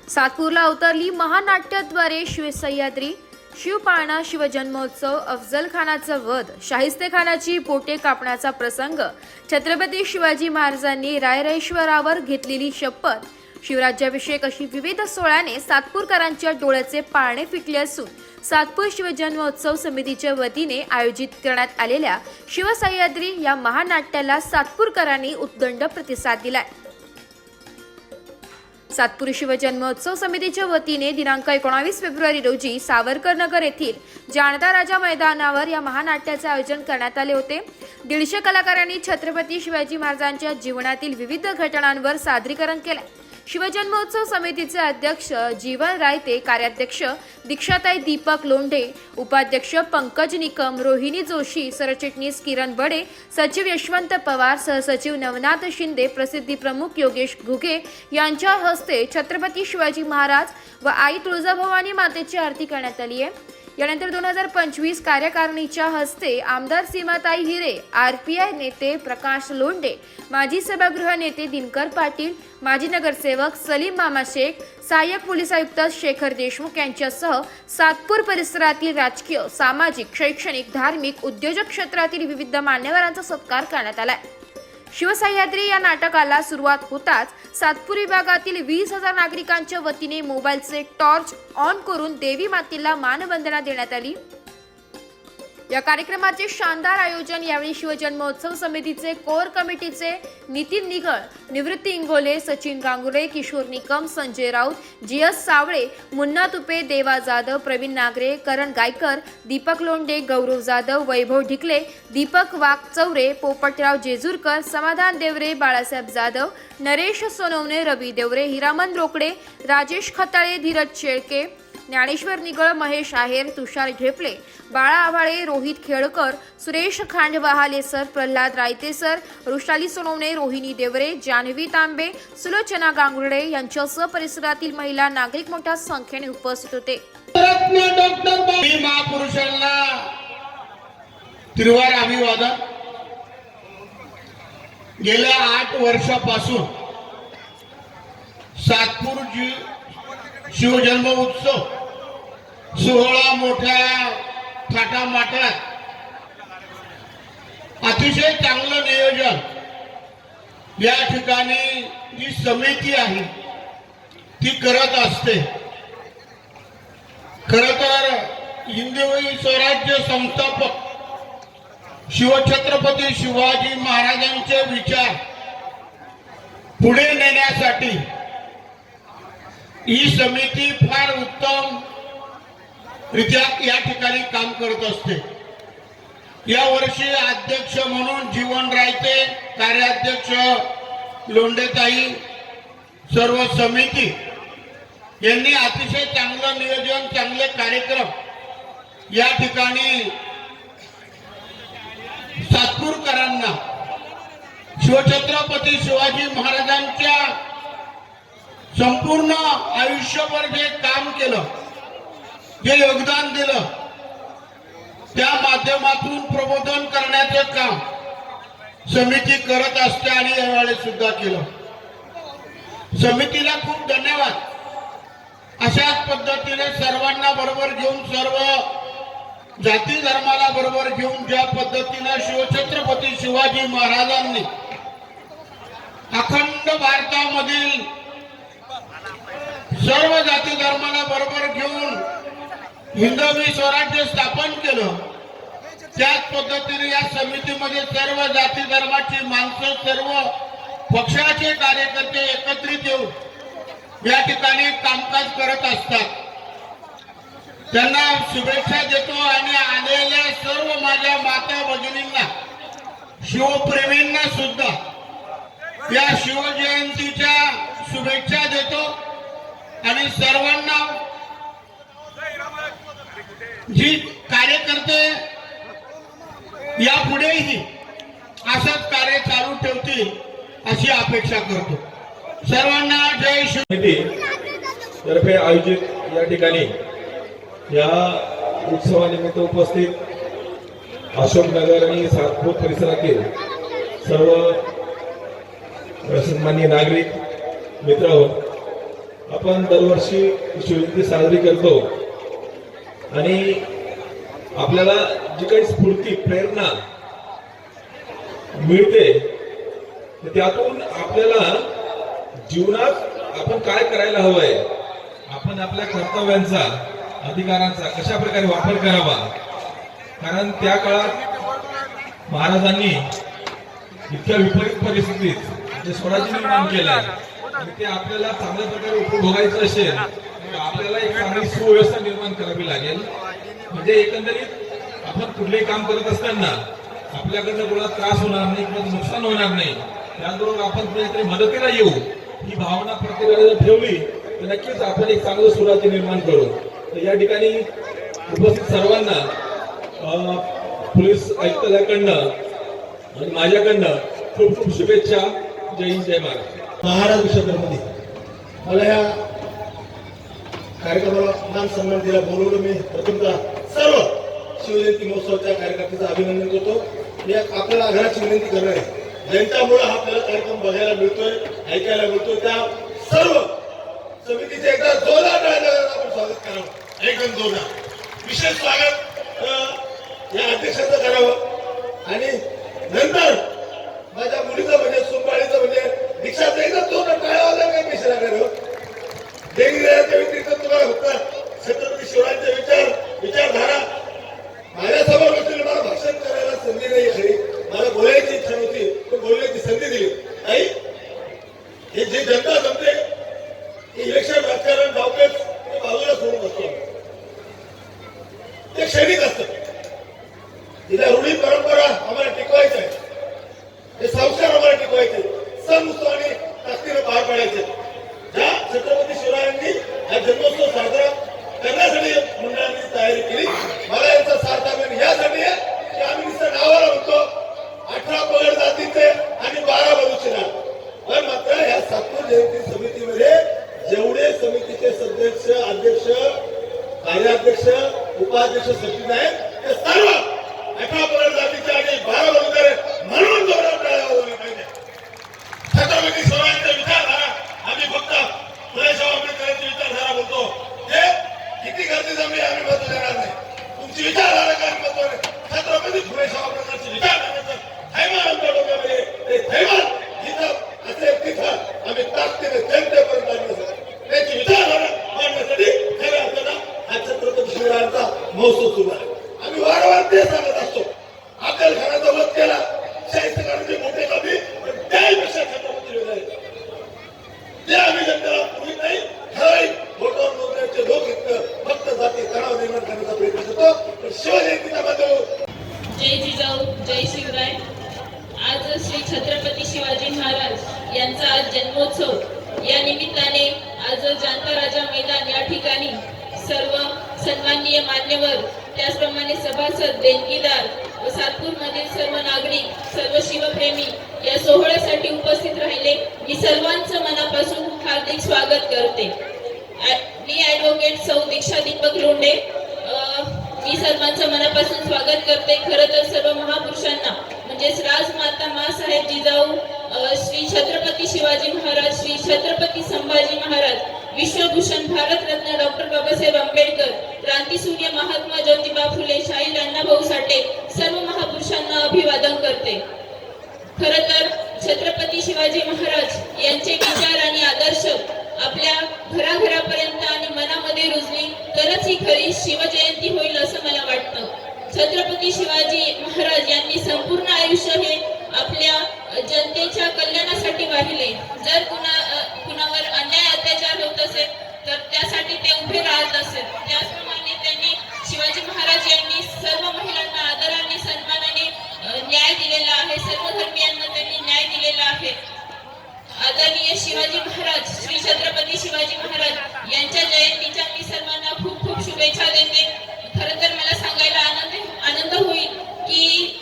सातपूरला अवतरली महानाट्याद्वारे शिवसह्याद्री. शिवपाळणा शिवजन्मोत्सव, अफजल खानाचा वध, शाहिस्ते खानाची पोटे कापण्याचा प्रसंग, छत्रपती शिवाजी महाराजांनी रायरेश्वरावर घेतलेली शपथ, शिवराज्याभिषेक अशी विविध सोहळ्याने सातपूरकरांच्या डोळ्याचे पारणे फिटले असून सातपूर शिवजन्मोत्सव समितीच्या वतीने आयोजित करण्यात आलेल्या शिवसह्याद्री या महानाट्याला सातपूरकरांनी उदंड प्रतिसाद दिलाय. सातपूर शिवजन्मोत्सव समितीच्या वतीने दिनांक 19 फेब्रुवारी रोजी सावरकर नगर येथील जानता राजा मैदानावर या महानाट्याचे आयोजन करण्यात आले होते. 150 कलाकारांनी छत्रपती शिवाजी महाराजांच्या जीवनातील विविध घटनांवर सादरीकरण केले. शिवजन्मोत्सव समितीचे अध्यक्ष जीवन रायते, कार्याध्यक्ष दीक्षाताई दीपक लोंढे, उपाध्यक्ष पंकज निकम, रोहिणी जोशी, सरचिटणीस किरण बडे, सचिव यशवंत पवार, सहसचिव नवनाथ शिंदे, प्रसिद्धी प्रमुख योगेश घुगे यांच्या हस्ते छत्रपती शिवाजी महाराज व आई तुळजाभवानी मातेची आरती करण्यात आली आहे. यानंतर 2025 कार्यकारिणीच्या हस्ते आमदार सीमाताई हिरे, आरपीआय नेते प्रकाश लोंढे, माजी सभागृह नेते दिनकर पाटील, माजी नगरसेवक सलीम मामा शेख, सहाय्यक पोलीस आयुक्त शेखर देशमुख यांच्यासह सातपूर परिसरातील राजकीय, सामाजिक, शैक्षणिक, धार्मिक, उद्योजक क्षेत्रातील विविध मान्यवरांचा सत्कार करण्यात आलाय. शिवसह्याद्री या नाटकाला सुरुवात होताच सातपूर विभागातील 20,000 नागरिकांच्या वतीने मोबाईलचे टॉर्च ऑन करून देवी मातेला मानवंदना देण्यात आली. या कार्यक्रमाचे शानदार आयोजन यावेळी शिवजन्मोत्सव समितीचे कोर कमिटीचे नितीन निगळ, निवृत्ती इंगोले, सचिन गांगुर्डे, किशोर निकम, संजय राऊत, जीएस सावळे, मुन्ना तुपे, देवा जाधव, प्रवीण नागरे, करण गायकर, दीपक लोंढे, गौरव जाधव, वैभव ढिकले, दीपक वाघचौरे, पोपटराव जेजूरकर, समाधान देवरे, बाळासाहेब जाधव, नरेश सोनवणे, रवी देवरे, हिरामन रोकडे, राजेश खताळे, धीरज शेळके, ज्ञानेश्वर निगळ, महेश आहेर, तुषार ढेपले, बाळा आव्हाळे, रोहित खेळकर, सुरेश खांडवाहाले सर, प्रल्हाद रायते सर, वृषाली सोनवणे, रोहिणी देवरे, जान्हवी तांबे, सुलोचना गांगुर्डे यांच्यासह परिसरातील महिला, नागरिक मोठ्या संख्येने उपस्थित होते. महापुरुषांना त्रिवार अभिवादन. गेल्या 8 वर्षापासून सातपूर शिवजन्म उत्सव सोहळा मोठ्या थाटामाटात, अतिशय चांगलं नियोजन या ठिकाणी जी समिती आहे ती करत असते. खर तर हिंदवी स्वराज्य संस्थापक शिवछत्रपती शिवाजी महाराजांचे विचार पुढे नेण्यासाठी ही समिती फार उत्तम रित्या या ठिकाणी काम करत असते. या वर्षी अध्यक्ष म्हणून जीवन रायते, कार्याध्यक्ष लोंढेताई, सर्व समिती यांनी अतिशय चांगलं नियोजन, चांगले कार्यक्रम या ठिकाणी सातपूरकरांना शिवछत्रपती शिवाजी महाराजांच्या संपूर्ण आयुष्यभर जे काम केलं, जे योगदान दिलं, त्या माध्यमातून प्रबोधन करण्याचं काम समिती करत असते आणि यावेळेस सुद्धा केलं. समितीला खूप धन्यवाद. अशाच पद्धतीने सर्वांना बरोबर घेऊन, सर्व जाती धर्माला बरोबर घेऊन ज्या पद्धतीने शिवछत्रपती शिवाजी महाराजांनी अखंड भारतामधील सर्व जाती धर्माला बरोबर घेऊन हिंदवी स्वराज्य स्थापन केलं, त्याच पद्धतीने या समितीमध्ये सर्व जाती धर्माची माणसं, सर्व पक्षाचे कार्यकर्ते एकत्रित येऊन या ठिकाणी कामकाज करत असतात. त्यांना शुभेच्छा देतो आणि आलेल्या सर्व माझ्या माता भगिनींना, शिवप्रेमींना सुद्धा या शिवजयंतीच्या शुभेच्छा देतो आणि सर्वांना जी कार्यकर्ते यापुढेही असंच कार्य चालू ठेवतील अशी अपेक्षा करतो. सर्वांना जय शिव तर्फे आयोजित या ठिकाणी या उत्सवानिमित्त उपस्थित अशोकनगर आणि सातपूर परिसरातील सर्व सन्माननीय नागरिक मित्र, आपण दरवर्षी शिवजयंती साजरी करतो आणि आपल्याला जी काही स्फूर्ती प्रेरणा मिळते त्यातून आपल्याला जीवनात आपण काय करायला हवंय, आपण आपल्या कर्तव्यांचा अधिकारांचा कशा प्रकारे वापर करावा. कारण त्या काळात महाराजांनी इतक्या विपरीत परिस्थितीत जे स्वराज्य निर्माण केलंय आणि ते आपल्याला चांगल्या प्रकारे उपभोगायचं असेल तर आपल्याला एक चांगली सुव्यवस्था निर्माण करावी लागेल. म्हणजे एकंदरीत आपण कुठलेही काम करत असताना आपल्याकडनं कोणाला त्रास होणार नाही किंवा नुकसान होणार नाही, त्याचबरोबर आपण कुठेतरी मदतीला येऊ ही भावना प्रत्येकाने जर ठेवली तर नक्कीच आपण एक चांगलं सुराज्य निर्माण करू. तर या ठिकाणी उपस्थित सर्वांना पोलीस आयुक्तालयाकडनं आणि माझ्याकडनं खूप खूप शुभेच्छा. जय हिंद, जय महाराष्ट्र. महाराज छत्रपती मला या कार्यक्रमाला मान सन्मान दिला बोलवलं. मी प्रथमतः सर्व शिवजयंती महोत्सवाच्या कार्यकर्त्यांचं अभिनंदन करतो. या आपल्याला आग्रहाची विनंती करणार आहे, ज्यांच्यामुळे हा आपल्याला कार्यक्रम बघायला मिळतोय, ऐकायला मिळतोय, त्या सर्व समितीचे एकदा जोरदार टाळ्यांनी आपण स्वागत करावं. एकदम जोरदार विशेष स्वागत या अध्यक्षाचं करावं आणि नंतर माझ्या मुलीचं म्हणजे सुनबाळीचं म्हणजे दीक्षाचं एकदा जोरदार टाळ्यावाला काही पेशा करावं. देणगीच्या व्यतिरिक्त तुम्हाला फक्त छत्रपती शिवरायांचे विचारधारा माझ्यासमोर बसलेली मला भाषण करायला संधी नाही खरी, मला बोलायची इच्छा नव्हती पण बोलण्याची संधी दिली. आई हे जे जनता जमते इलेक्शन राजकारण डावपेच ते बाजूला सोडून बसतो. ते क्षणिक असतं. तिला रूढी परंपरा आम्हाला टिकवायचं आहे, हे संस्कार आम्हाला टिकवायचे, सण उत्सव आणि ताकदीने पार पाडायचे. ज्या छत्रपती शिवरायांनी हा जन्मोत्सव साजरा करण्यासाठी मंडळांनी तयारी केली. मला यांचा सार्थ अभिमान यासाठी आहे की आम्ही नुसतं नावाला म्हणतो 18 पगड जातीचे आणि 12 बलुचिराण, पण मात्र या सातपूर जयंती समितीमध्ये जेवढे समितीचे सदस्य, अध्यक्ष, कार्याध्यक्ष, उपाध्यक्ष, सचिव आहेत ते सर्व 18 पगड जातीचे आणि 12 बलुचिराण म्हणून जोरात टाळ्या वाजवल्या पाहिजे. छत्रपती शिवरायांचा विचारधारा आम्ही फक्त फुलेशाह आंबेडकरांची विचारधारा बोलतो, ते किती गर्दी जमली आम्ही महत्व देणार नाही. तुमची विचारधारा काय महत्व नाही. छत्रपती फुलेशाह आंबेडकरांची विचारधाराचं थैमान आमच्या डोक्यामध्ये, ते थैमान जिथं असेल तिथं आम्ही ताकदीने जनतेपर्यंत आणण्यासाठी, त्यांची विचारधारा मांडण्यासाठी खऱ्या अर्थानं हा छत्रपती शिवरायांचा महोत्सव सुरू आहे. आम्ही वारंवार ते सांगत असतो, अफजलखानाचा वध केला, शाहिस्तेखानाचे मोठे कमी, पण त्यापेक्षा छत्रपती शिवराय ते आम्ही जनतेला पूर्वी नाही ठराविक फोटोवर नोंदण्याचे लोक इतकं फक्त जाती तणाव निर्माण करण्याचा प्रयत्न करतो. पण शिवजयंतीच्या माध्यमातून जय जिजाऊ, जय शिवराय. आज श्री छत्रपती शिवाजी महाराज यांचा आज जन्मोत्सव. या निमित्ताने आज जानता राजा मैदान या ठिकाणी सर्व सन्माननीय मान्यवर, त्याचप्रमाणे सभासद, देणगीदार व सातपूरमधील सर्व नागरिक, सर्व शिवप्रेमी या सोहळ्यासाठी उपस्थित राहिले. मी सर्वांचं मनापासून हार्दिक स्वागत करते. मी ॲडव्होकेट सौ दीक्षा दीपक लोंढे, मी सर्वांचं मनापासून स्वागत करते. खरं तर सर्व महापुरुषांना म्हणजेच राजमाता मासाहेब जिजाऊ, श्री छत्रपती शिवाजी महाराज, श्री छत्रपती संभाजी महाराज, विश्वभूषण भारतरत्न डॉक्टर बाबासाहेब आंबेडकर, क्रांतीसूर्य महात्मा ज्योतिबा फुले, शाहीर अण्णाभाऊ साठे, सर्व महापुरुषांना अभिवादन करते. खरं तर छत्रपती शिवाजी महाराज यांचे विचार आणि आदर्श आपल्या घराघरापर्यंत आणि मनामध्ये रुजली तरच ही खरी शिवजयंती होईल असं मला वाटतं. छत्रपती शिवाजी महाराज यांनी संपूर्ण आयुष्य हे आपल्या जनतेच्या कल्याणासाठी वाहिले. जर कुणावर अन्याय अत्याचार होत असेल तर त्यासाठी ते उभे राहत असेल. त्याचप्रमाणे त्यांनी शिवाजी महाराज यांनी सर्व महिलांना आदराने, सन्मानाने न्याय दिलेला आहे. सर्व धर्मियांना त्यांनी न्याय दिलेला आहे. आदरणीय शिवाजी महाराज, श्री छत्रपती शिवाजी महाराज यांच्या जयंतीच्या मी सर्वांना खूप खूप शुभेच्छा देते. खरं तर मला सांगायला आनंद होईल की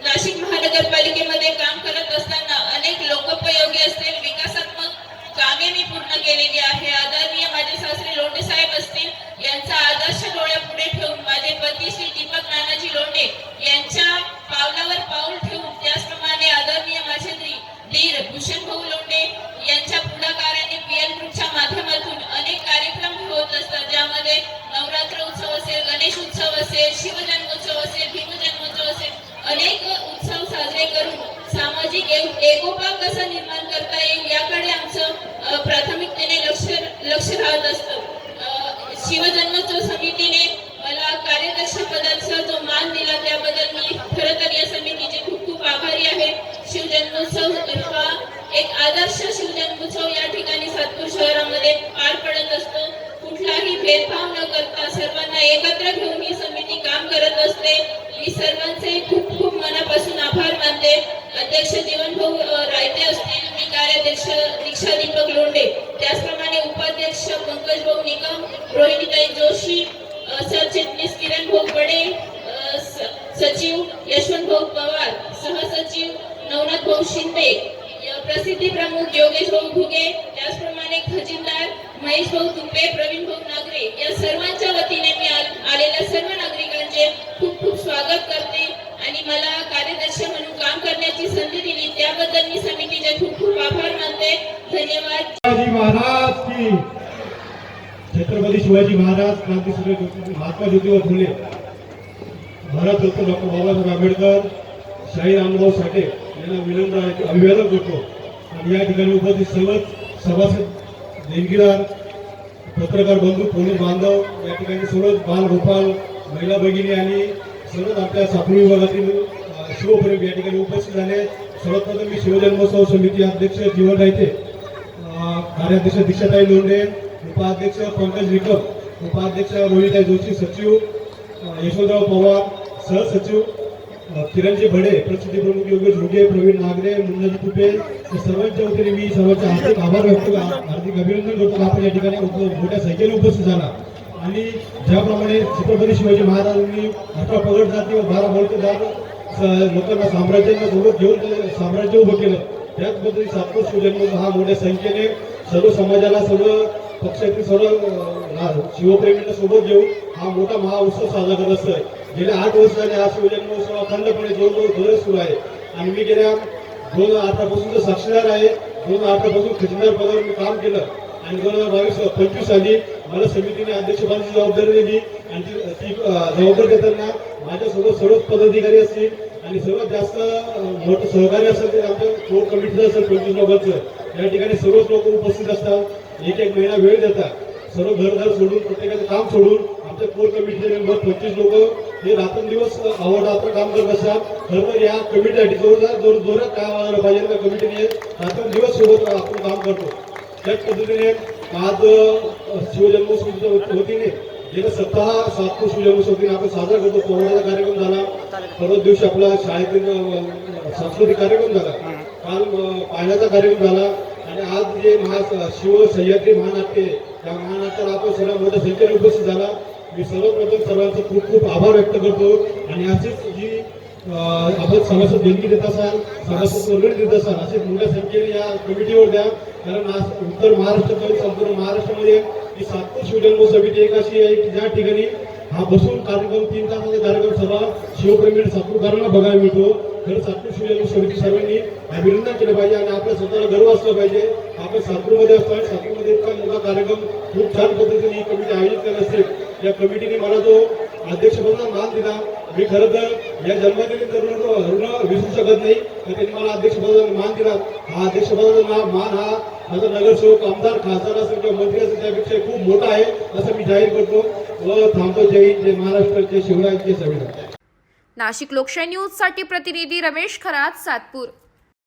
नाशिक महानगरपालिकेमध्ये काम करत असताना अनेक लोकोपयोगी असतील, विकासात्मक कामे मी पूर्ण केलेली आहे. आदरणीय माझे सासरे लोंढे साहेब असतील, यांचा आदर्श डोळ्यापुढे ठेवून माझे पती श्री दीपक नानाजी लोंढे यांच्या पावलावर पाऊल ठेवून, त्याचप्रमाणे आदरणीय माझे धीर भूषण भाऊ लोंढे यांच्या पुढाकाराने पीएल ग्रुपच्या माध्यमातून ज्यामध्ये नवरात्र उत्सव असेल, गणेश उत्सव असेल, शिवजन्मोत्सव असेल, भीमजन्मोत्सव असेल, अनेक उत्सव साजरे करून सामाजिक एकोपा कसा निर्माण करता येईल याकडे आमचं प्राथमिकतेने लक्ष राहत असतं. शिवजन्मोत्सव समितीने मला कार्याध्यक्ष पदाचा जो मान दिला त्याबद्दल मी खरं तर या समितीचे खूप खूप आभारी आहे. शिवजन्मोत्सव हा एक आदर्श शिवजन्मोत्सव या ठिकाणी सातपूर शहरामध्ये पार पडत असतो. कुठलाही भेदभाव न करता सर्वांना एकत्र घेऊन ही समिती काम करत असते. मी सर्वांचे खूप खूप मनापासून आभार मानते. अध्यक्ष जीवनभाऊ रायते असतील, मी कार्याध्यक्ष दीक्षा दीपक लोंढे, त्याचप्रमाणे उपाध्यक्ष पंकजभाऊ निकम, रोहिणीताई जोशी, सरचिटणीस किरण भाऊ बडे, सचिव यशवंतभाऊ पवार, सहसचिव नवनाथ भाऊ शिंदे, प्रसिद्धी प्रमुख योगेश भाऊ घुगे, त्याचप्रमाणे खजिनदार महेश भाऊ तुपे, प्रवीण भाऊ नागरे, या सर्वांच्या वतीने मी आलेल्या सर्व नागरिकांचे खूप खूप स्वागत करते आणि मला कार्याध्यक्ष म्हणून काम करण्याची संधी दिली त्याबद्दल मी समितीचे खूप खूप आभार मानते. धन्यवाद. शिवाजी महाराज की, छत्रपती शिवाजी महाराज, क्रांतीसूर्य महात्मा ज्योतिबा फुले, भारतरत्न डॉक्टर बाबासाहेब आंबेडकर, शाहीर रामभाऊ साठे यांना विनम्र अभिवादन करतो. आणि या ठिकाणी उपस्थित सर्वच सभासद, देणगीदार, पत्रकार बंधू, पोलीस बांधव, या ठिकाणी सर्वच बालगोपाल, महिला भगिनी आणि सर्वच आपल्या साखळी विभागातील शिवप्रेम या ठिकाणी उपस्थित झाले. सर्वप्रथम मी शिवजन्मोत्सव समिती अध्यक्ष जीवन रायते, कार्याध्यक्ष दीक्षाताई लोंढे, उपाध्यक्ष पंकज निकम, उपाध्यक्ष रोहिणीताई जोशी, सचिव यशवंतराव पवार, सहसचिव किरणजी भडे, प्रसिद्धी प्रमुख योगेश घुगे, प्रवीण नागरे, मुन्नाजी तुपे, सर्वांच्या वतीने मी सर्वांचे हार्दिक आभार व्यक्त हार्दिक अभिनंदन करतो. आपण या ठिकाणी मोठ्या संख्येने उपस्थित झाला. आणि ज्याप्रमाणे छत्रपती शिवाजी महाराजांनी 18 पगड जाती व 12 मोर्चेदार लोकांना साम्राज्यांना सोबत घेऊन साम्राज्य उभं केलं, त्याचबद्दल सातपूर शिवजन्मोत्सव हा मोठ्या संख्येने सर्व समाजाला, सर्व पक्षातील सर्व शिवप्रेमींना सोबत घेऊन हा मोठा महाउत्सव साजरा करत असतोय. गेल्या 8 वर्ष झाले हा शिवजन्मोत्सव अखंडपणे जोरदार सुरू आहे. आणि मी गेल्या 2018 पासून साक्षीदार आहे. 2018 पासून खजिनदार पदावर मी काम केलं आणि 2022-25 साली मला समितीने अध्यक्षपदाची जबाबदारी दिली. आणि ती जबाबदारी देताना माझ्यासोबत सर्वच पदाधिकारी असतील आणि सर्वात जास्त मोठं सहकार्य असेल ते आमच्या कोर कमिटीचं असेल 25 लोकांचं. या ठिकाणी सर्वच लोक उपस्थित असतात, एक महिना वेळ देतात. सर्व घरदार सोडून, प्रत्येकाचं काम सोडून आमच्या कोर कमिटीचे मेंबर 25 लोक हे रात्रंदिवस अहोरात्र काम करत असतात. खरं तर या कमिटीसाठी जोरात काम व्हायला पाहिजे. त्या कमिटीने रात्रंदिवस सोबत आपण काम करतो. त्याच पद्धतीने आज शिवजन्मोत्सवाच्या वतीने गेल्या सप्ताह सातपूर शिवजन्मोत्सव आपण साजरा करतो. पोहण्याचा कार्यक्रम झाला, परत दिवशी आपला शाळेतील सांस्कृतिक कार्यक्रम झाला, काल पाण्याचा कार्यक्रम झाला आणि आज जे शिव सह्याद्री महानाट्य, त्या महानाट्याला आपण सर्व मोठ्या संख्येने उपस्थित झाला. मी सर्वप्रथम सर्वांचे खूप खूप आभार व्यक्त करतो. आणि अशीच जी आपण सभासद देणगी देत असाल, सभासद वर्गणी देत असाल, असेच मोठ्या संख्येने या कमिटीवर द्या. कारण उत्तर महाराष्ट्रात, संपूर्ण महाराष्ट्रामध्ये ही सातपूर शिवजन्मोत्सव समिती एक अशी आहे की ज्या ठिकाणी हा बसून कार्यक्रम 3 तासाचा कार्यक्रम सभा शिवप्रेमी सातपूरकरांना बघायला मिळतो. खरं सातपूर शिवजन्मोत्सव समिती सर्वांनी अभिनंदन केलं पाहिजे आणि आपल्या स्वतःला गर्व असला पाहिजे. आपण सातपूरमध्ये असतो आणि सातपूरमध्ये इतका मोठा कार्यक्रम खूप छान पद्धतीने ही कमिटी आयोजित करत असते. या कमिटीने मला जो अध्यक्षपदाचा मान दिला, मी खरं तर या जन्मातील ऋण विसरू शकत नाही. तर त्यांनी मला अध्यक्षपदाचा मान दिला. हा अध्यक्षपदाचा मान हा माझा नगरसेवक, आमदार, खासदार असेल किंवा मंत्री असेल त्यापेक्षा खूप मोठा आहे असं मी जाहीर करतो व थांबतो. जय हिंद, जय महाराष्ट्र, जय शिवराय, जय संविधान. नाशिक लोकशाही न्यूज साठी प्रतिनिधी रमेश खरात, सातपूर.